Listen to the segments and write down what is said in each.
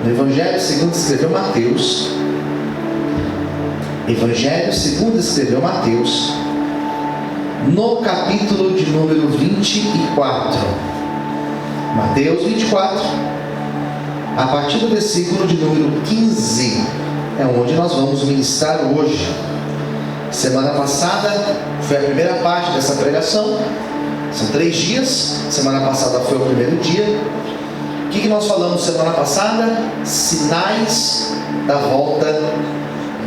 no Evangelho segundo escreveu Mateus. Evangelho segundo escreveu Mateus, no capítulo de número 24. Mateus 24, a partir do versículo de número 15, é onde nós vamos ministrar hoje. Semana passada foi a primeira parte dessa pregação. São 3 dias. Semana passada foi o primeiro dia. O que nós falamos semana passada? Sinais da volta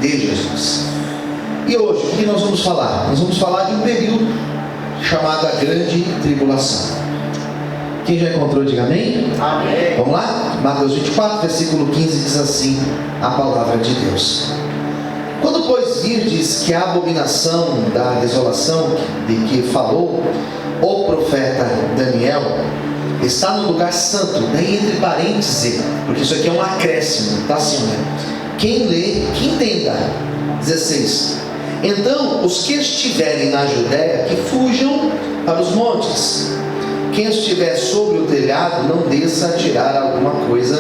de Jesus. E hoje, o que nós vamos falar? Nós vamos falar de um período chamado a Grande Tribulação. Quem já encontrou, diga amém? Amém. Vamos lá? Mateus 24, versículo 15 diz assim a palavra de Deus: quando, pois, virdes que a abominação da desolação de que falou o profeta Daniel está no lugar santo, daí entre parênteses, porque isso aqui é um acréscimo, tá assim, né? Quem lê, que entenda. 16. Então, os que estiverem na Judéia, que fujam para os montes. Quem estiver sobre o telhado, não desça a tirar alguma coisa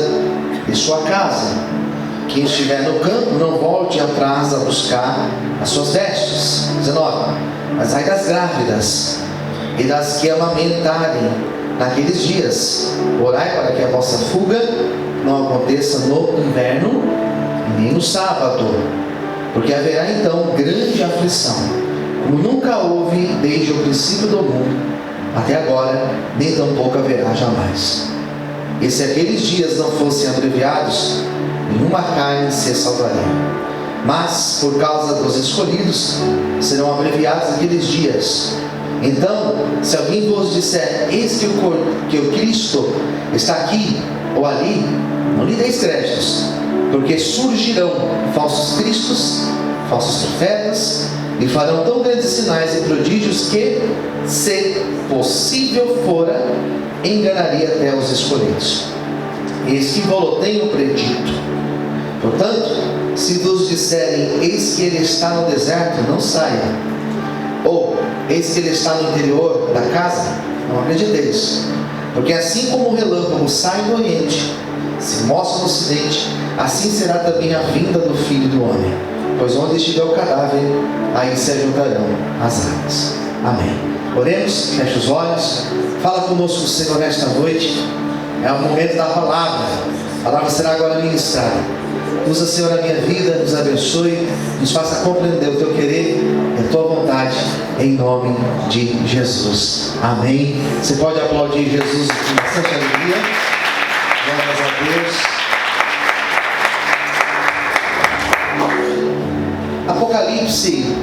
de sua casa. Quem estiver no campo, não volte atrás a buscar as suas vestes. 19. Mas ai das grávidas e das que amamentarem naqueles dias. Orai para que a vossa fuga não aconteça no inverno, nem no sábado, porque haverá então grande aflição, como nunca houve desde o princípio do mundo até agora, nem tampouco haverá jamais. E se aqueles dias não fossem abreviados, nenhuma carne se salvaria. Mas por causa dos escolhidos serão abreviados aqueles dias. Então, se alguém vos disser: eis que o Cristo está aqui ou ali, não lhe deis créditos, porque surgirão falsos cristos, falsos profetas, e farão tão grandes sinais e prodígios que, se possível fora, enganaria até os escolhidos. Eis que vos tenho predito. Portanto, se vos disserem: eis que ele está no deserto, não saia, ou eis que ele está no interior da casa, não acrediteis. Porque assim como o relâmpago sai do oriente, se mostra no ocidente, assim será também a vinda do Filho do Homem. Pois onde estiver o cadáver, aí se ajuntarão as águas. Amém. Oremos, feche os olhos. Fala conosco, Senhor, nesta noite. É o momento da palavra. A palavra será agora ministrada. Usa, Senhor, a minha vida, nos abençoe, nos faça compreender o teu querer e a tua vontade, em nome de Jesus. Amém. Você pode aplaudir Jesus com bastante alegria. Glórias a Deus. Apocalipse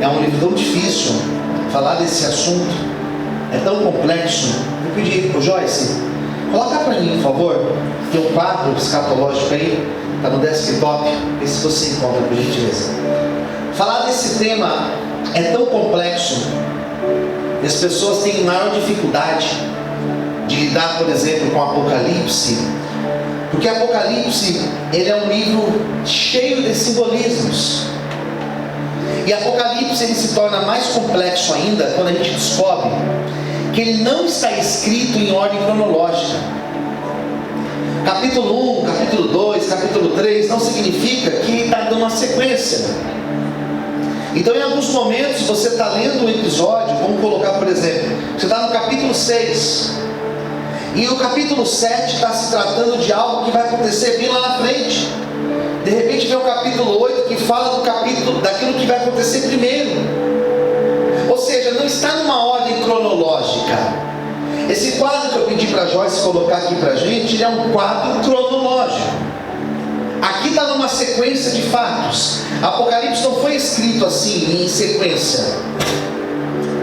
é um livro tão difícil. Falar desse assunto é tão complexo. Vou pedir, Joyce, coloca para mim, por favor. Tem um quadro escatológico aí, está no desktop. Vê se você encontra, por gentileza. Falar desse tema é tão complexo e as pessoas têm maior dificuldade de lidar, por exemplo, com Apocalipse, porque Apocalipse, ele é um livro cheio de simbolismos. E Apocalipse, ele se torna mais complexo ainda quando a gente descobre que ele não está escrito em ordem cronológica. Capítulo 1, capítulo 2, capítulo 3 não significa que está dando uma sequência. Então, em alguns momentos, você está lendo um episódio, vamos colocar, por exemplo, você está no capítulo 6, e o capítulo 7 está se tratando de algo que vai acontecer bem lá na frente. De repente vem o capítulo 8 que fala do capítulo, daquilo que vai acontecer primeiro. Ou seja, não está numa ordem cronológica. Esse quadro que eu pedi para a Joyce colocar aqui para a gente, ele é um quadro cronológico. Aqui está numa sequência de fatos. Apocalipse não foi escrito assim, em sequência.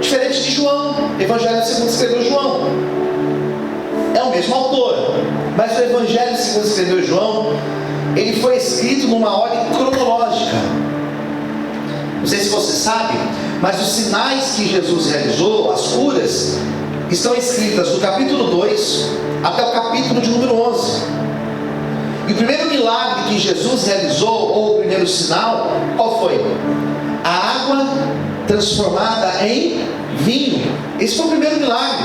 Diferente de João, Evangelho segundo escreveu João. É o mesmo autor, mas o Evangelho segundo escreveu João, ele foi escrito numa ordem cronológica. Não sei se você sabe, mas os sinais que Jesus realizou, as curas, estão escritas do capítulo 2 até o capítulo de número 11. E o primeiro milagre que Jesus realizou, ou o primeiro sinal, qual foi? A água transformada em vinho. Esse foi o primeiro milagre.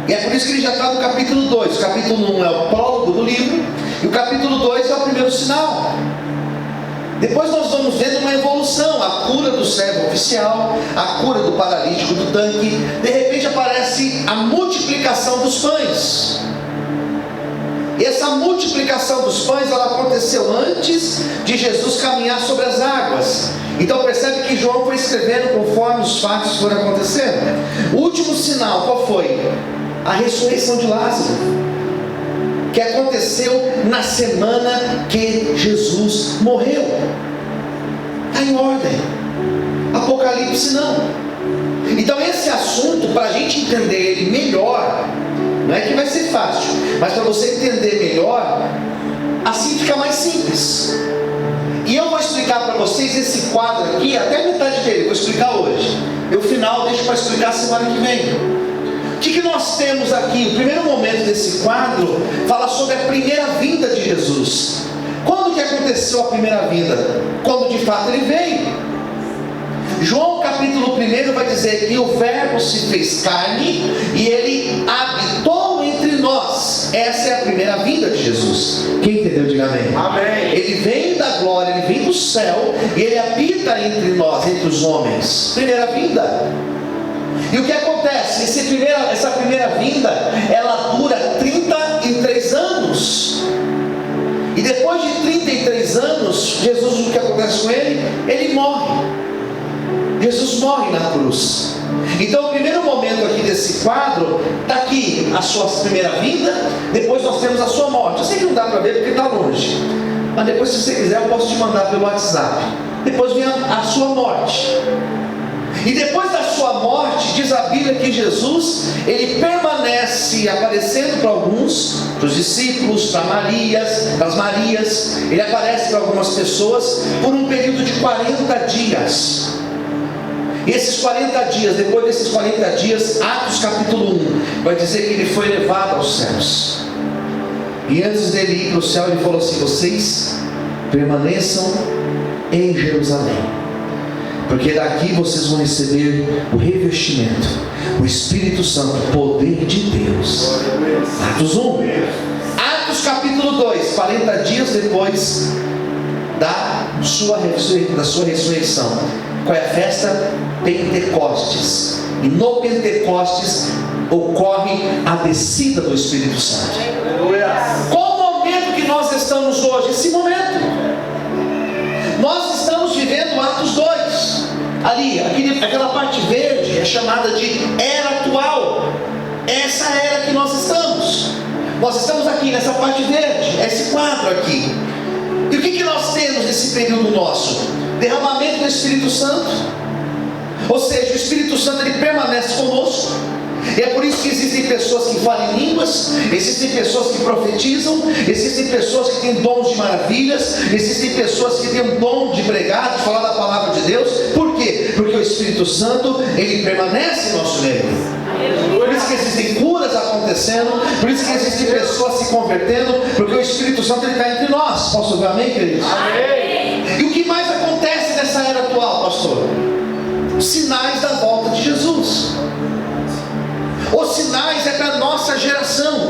E é por isso que ele já está no capítulo 2. O capítulo 1 é o prólogo do livro. E o capítulo 2 é o primeiro sinal. Depois nós vamos vendo uma evolução, a cura do servo oficial, a cura do paralítico do tanque. De repente aparece a multiplicação dos pães. E essa multiplicação dos pães, ela aconteceu antes de Jesus caminhar sobre as águas. Então percebe que João foi escrevendo conforme os fatos foram acontecendo. O último sinal, qual foi? A ressurreição de Lázaro, que aconteceu na semana que Jesus morreu. Está em ordem. Apocalipse não. Então esse assunto, para a gente entender ele melhor, não é que vai ser fácil, mas para você entender melhor, assim fica mais simples. E eu vou explicar para vocês esse quadro aqui, até a metade dele, vou explicar hoje. E o final deixo para explicar semana que vem. O que nós temos aqui? O primeiro momento desse quadro fala sobre a primeira vinda de Jesus. Quando que aconteceu a primeira vinda? Quando de fato ele veio. João capítulo 1 vai dizer que o verbo se fez carne e ele habitou entre nós. Essa é a primeira vinda de Jesus. Quem entendeu, diga amém. Amém. Ele vem da glória, ele vem do céu e ele habita entre nós, entre os homens. Primeira vinda. E o que acontece? Essa primeira vinda, ela dura 33 anos. E depois de 33 anos, Jesus, o que acontece com ele? Ele morre. Jesus morre na cruz. Então o primeiro momento aqui desse quadro, está aqui a sua primeira vinda, depois nós temos a sua morte. Eu sei que não dá para ver porque está longe, mas depois, se você quiser, eu posso te mandar pelo WhatsApp. Depois vem a sua morte. E depois da sua morte, diz a Bíblia que Jesus, ele permanece aparecendo para alguns, para os discípulos, para as Marias, ele aparece para algumas pessoas por um período de 40 dias. E esses 40 dias, depois desses 40 dias, Atos capítulo 1, vai dizer que ele foi levado aos céus. E antes dele ir para o céu, ele falou assim: vocês permaneçam em Jerusalém, porque daqui vocês vão receber o revestimento, o Espírito Santo, o poder de Deus. Atos 1. Atos capítulo 2, 40 dias depois da sua ressurreição. Qual é a festa? Pentecostes. E no Pentecostes ocorre a descida do Espírito Santo. Qual o momento que nós estamos hoje? Esse momento. Nós estamos vivendo Atos 2. Ali, aquela parte verde é chamada de era atual. Essa era que nós estamos. Nós estamos aqui nessa parte verde, esse quadro aqui. E o que nós temos nesse período nosso? Derramamento do Espírito Santo. Ou seja, o Espírito Santo ele permanece conosco. E é por isso que existem pessoas que falam em línguas, existem pessoas que profetizam, existem pessoas que têm dons de maravilhas, existem pessoas que têm o dom de pregar, de falar da palavra de Deus. Por quê? Porque o Espírito Santo ele permanece em nosso meio. Por isso que existem curas acontecendo, por isso que existem pessoas se convertendo, porque o Espírito Santo está entre nós. Posso ouvir amém, queridos? Amém. E o que mais acontece nessa era atual, pastor? Os sinais da volta de Jesus. Os sinais é para a nossa geração.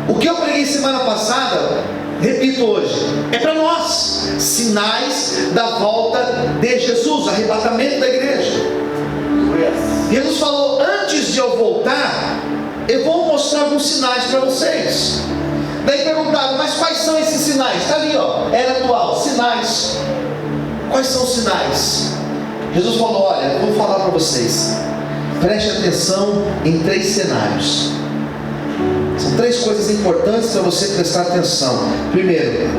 O que eu preguei semana passada, repito hoje, é para nós. Sinais da volta de Jesus, arrebatamento da igreja. Jesus falou: antes de eu voltar, eu vou mostrar alguns sinais para vocês. Daí perguntaram: mas quais são esses sinais? Está ali, ó, era atual, sinais. Quais são os sinais? Jesus falou: olha, eu vou falar para vocês. Preste atenção em 3 cenários. São 3 coisas importantes para você prestar atenção. Primeiro,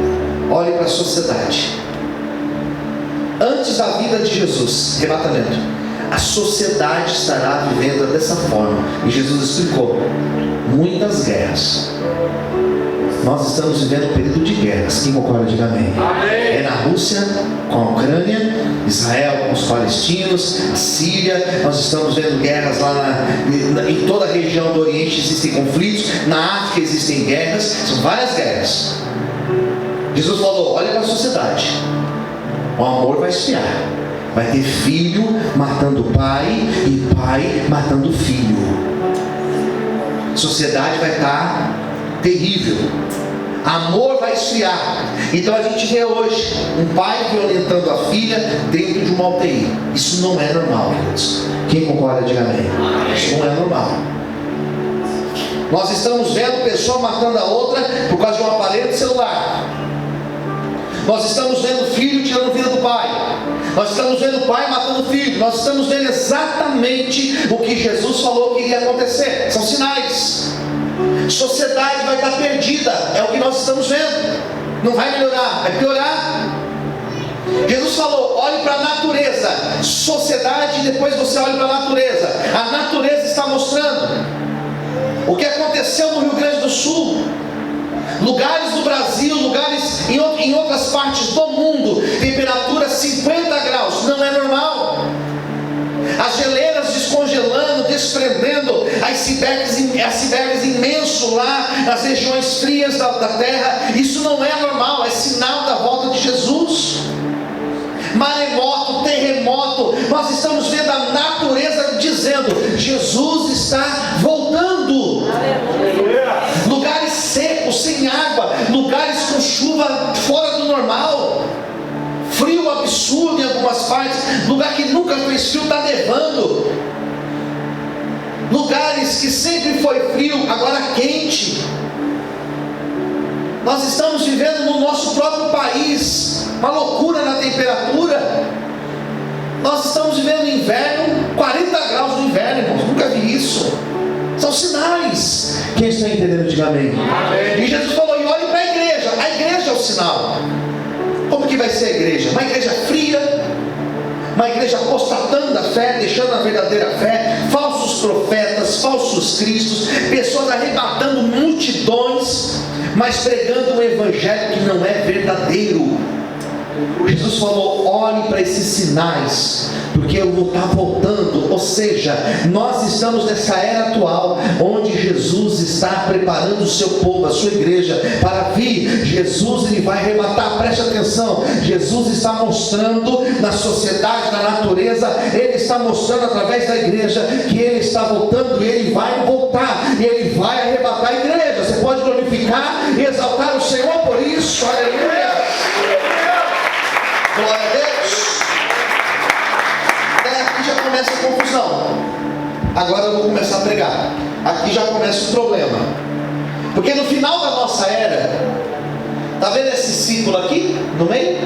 olhe para a sociedade. Antes da vinda de Jesus, arrebatamento, a sociedade estará vivendo dessa forma. E Jesus explicou: muitas guerras. Nós estamos vivendo um período de guerras. Quem concorda, diga amém. É na Rússia com a Ucrânia, Israel com os palestinos, a Síria. Nós estamos vendo guerras lá em toda a região do Oriente. Existem conflitos. Na África existem guerras. São várias guerras. Jesus falou: olha para a sociedade. O amor vai esfriar. Vai ter filho matando pai e pai matando filho. A sociedade vai estar terrível. Amor vai esfriar. Então a gente vê hoje um pai violentando a filha dentro de uma UTI. Isso não é normal, queridos. Quem concorda, diga amém. Isso não é normal. Nós estamos vendo pessoa matando a outra por causa de um aparelho de celular. Nós estamos vendo filho tirando vida do pai. Nós estamos vendo pai matando filho. Nós estamos vendo exatamente o que Jesus falou que iria acontecer. São sinais. Sociedade vai estar perdida. É o que nós estamos vendo. Não vai melhorar, vai piorar. Jesus falou, olhe para a natureza. Sociedade, depois você olha para a natureza. A natureza está mostrando o que aconteceu no Rio Grande do Sul. Lugares do Brasil, lugares em outras partes do mundo, temperatura 50 graus, não é normal. As geleiras descongelando, desprendendo icebergs imensos lá nas regiões frias da terra. Isso não é normal, é sinal da volta de Jesus. Maremoto, terremoto, nós estamos vendo a natureza dizendo, Jesus está voltando. Lugares secos, sem água, lugares com chuva fora do normal, frio absurdo em algumas partes, lugar que nunca fez frio está nevando, lugares que sempre foi frio, agora quente. Nós estamos vivendo no nosso próprio país uma loucura na temperatura. Nós estamos vivendo inverno, 40 graus no inverno, irmãos, nunca vi isso. São sinais. Quem está entendendo, diga amém. Amém. E Jesus falou, e olhe para a igreja é o sinal. Como que vai ser a igreja? Uma igreja fria, uma igreja apostatando a fé, deixando a verdadeira fé, falsos profetas, falsos cristos, pessoas arrebatando multidões, mas pregando um evangelho que não é verdadeiro. Jesus falou, olhe para esses sinais, porque eu vou estar voltando. Ou seja, nós estamos nessa era atual, onde Jesus está preparando o seu povo, a sua igreja, para vir. Jesus, ele vai arrebatar, preste atenção, Jesus está mostrando na sociedade, na natureza, ele está mostrando através da igreja, que ele está voltando, e ele vai voltar, e ele vai arrebatar a igreja. Você pode glorificar e exaltar o Senhor por isso, aleluia. Glória a Deus. Até aqui já começa a confusão. Agora eu vou começar a pregar. Aqui já começa o problema. Porque no final da nossa era, está vendo esse símbolo aqui no meio?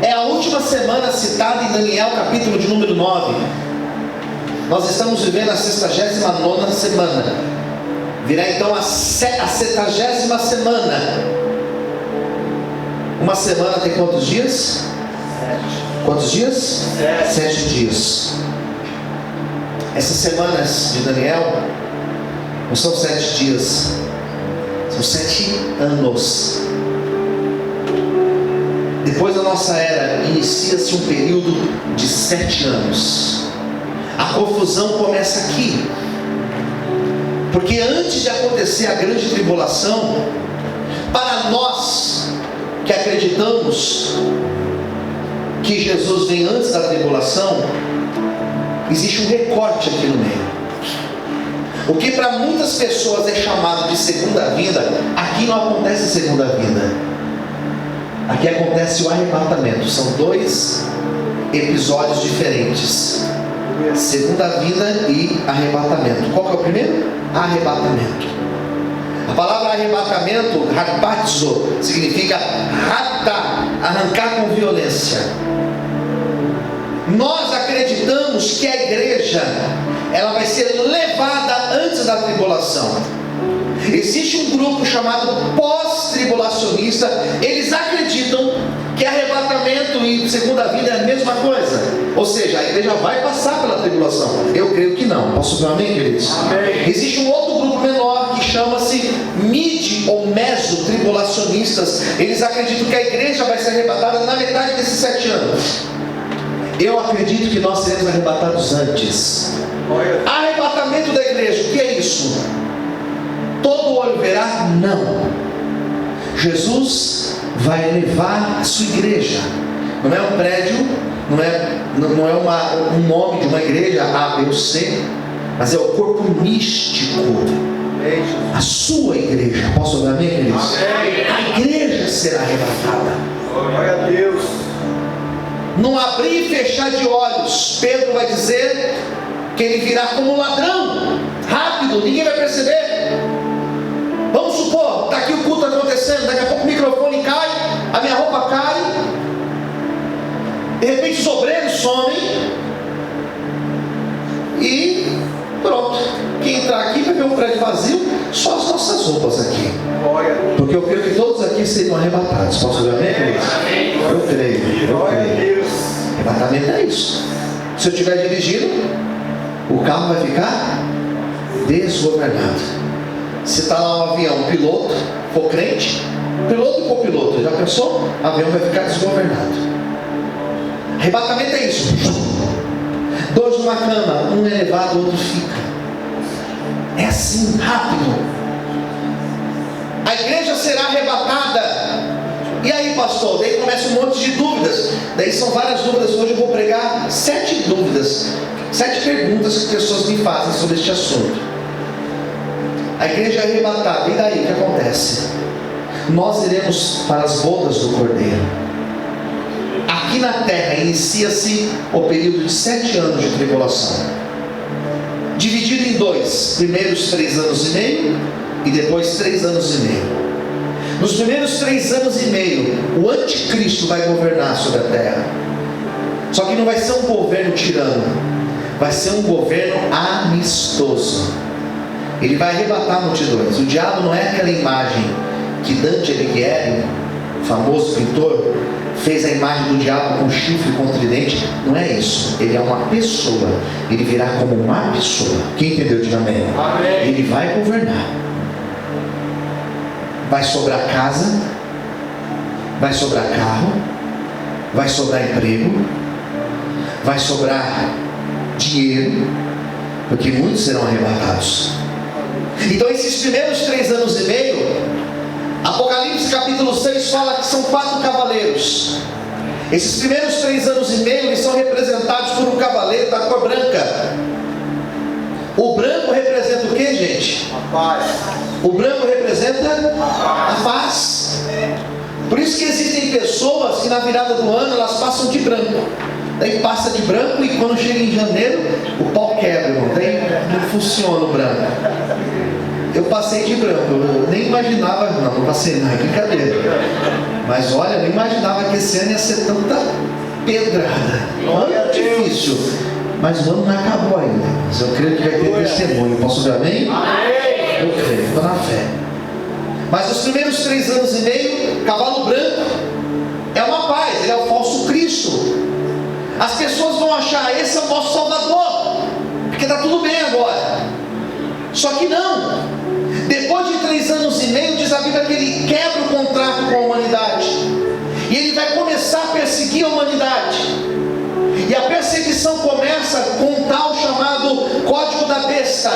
É a última semana citada em Daniel, capítulo de número 9. Nós estamos vivendo a 69ª semana. Virá então a 70ª semana. Uma semana tem quantos dias? 7. Quantos dias? 7 dias. Essas semanas de Daniel não são 7 dias, são 7 anos. Depois da nossa era, inicia-se um período de 7 anos. A confusão começa aqui. Porque antes de acontecer a grande tribulação, para nós que acreditamos que Jesus vem antes da tribulação, existe um recorte aqui no meio. O que para muitas pessoas é chamado de segunda vinda, aqui não acontece segunda vinda. Aqui acontece o arrebatamento. São 2 episódios diferentes: segunda vinda e arrebatamento. Qual que é o primeiro? Arrebatamento. A palavra arrebatamento, harpazo, significa raptar, arrancar com violência. Nós acreditamos que a igreja, ela vai ser levada antes da tribulação. Existe um grupo chamado pós-tribulacionista. Eles acreditam que arrebatamento e segunda vinda é a mesma coisa. Ou seja, a igreja vai passar pela tribulação. Eu creio que não. Posso ver um amém, queridos? Amém. Existe um outro grupo menor que chama-se mid ou meso-tribulacionistas. Eles acreditam que a igreja vai ser arrebatada na metade desses 7 anos. Eu acredito que nós seremos arrebatados antes. Arrebatamento da igreja, o que é isso? Todo olho verá? Não. Jesus vai levar a sua igreja. Não é um prédio, não é um nome de uma igreja A, B ou C, mas é o corpo místico, a sua igreja. Posso ouvir amém, queridos? será arrebatada. Glória a Deus. Num abrir e fechar de olhos, Pedro vai dizer que ele virá como ladrão, rápido, ninguém vai perceber. Vamos supor, está aqui o culto acontecendo, daqui a pouco o microfone cai, a minha roupa cai, de repente os obreiros somem e pronto. Quem entrar aqui vai ver um prédio vazio, só as nossas roupas aqui. Porque eu creio que todos aqui seriam arrebatados. Posso ver amém, queridos? Eu creio. Arrebatamento é isso. Se eu estiver dirigindo, o carro vai ficar desgovernado. Se está lá um avião, um piloto, for crente, piloto e copiloto, já pensou? O avião vai ficar desgovernado. Arrebatamento é isso. Dois numa cama, um elevado, o outro fica. É assim, rápido. A igreja será arrebatada. E aí, pastor? Daí começa um monte de dúvidas. Daí são várias dúvidas. Hoje eu vou pregar 7 dúvidas, 7 perguntas que pessoas me fazem sobre este assunto. A igreja é arrebatada. E daí o que acontece? Nós iremos para as bodas do Cordeiro. Aqui na terra inicia-se o período de 7 anos de tribulação, dividido em 2, primeiros 3 anos e meio e depois 3 anos e meio. Nos primeiros 3 anos e meio, o anticristo vai governar sobre a terra. Só que não vai ser um governo tirano, vai ser um governo amistoso. Ele vai arrebatar multidões. O diabo não é aquela imagem que Dante Alighieri, famoso pintor, fez a imagem do diabo com chifre, com tridente. Não é isso. Ele é uma pessoa. Ele virá como uma pessoa. Quem entendeu? Diga amém. Amém. Ele vai governar. Vai sobrar casa, vai sobrar carro, vai sobrar emprego, vai sobrar dinheiro, porque muitos serão arrebatados. Então esses primeiros 3 anos e meio, Apocalipse capítulo 6 fala que são 4 cavaleiros. Esses primeiros 3 anos e meio, eles são representados por um cavaleiro da cor branca. O branco representa o que, gente? A paz. O branco representa a paz. Por isso que existem pessoas que na virada do ano elas passam de branco. Daí passa de branco e quando chega em janeiro o pau quebra, irmão. Daí não funciona o branco. Eu passei de branco, eu nem imaginava, não passei não, é brincadeira. Mas olha, eu nem imaginava que esse ano ia ser tanta pedrada. Olha, difícil. Mas o ano não acabou ainda. Mas eu creio que vai ter testemunho. Posso ver amém? Amém. Eu creio, estou na fé. Mas os primeiros 3 anos e meio, cavalo branco é uma paz, ele é o falso Cristo. As pessoas vão achar, esse é o nosso Salvador, porque está tudo bem agora. Só que não. Depois de 3 anos e meio, diz a Bíblia que ele quebra o contrato com a humanidade. E ele vai começar a perseguir a humanidade. E a perseguição começa com um tal chamado Código da Besta.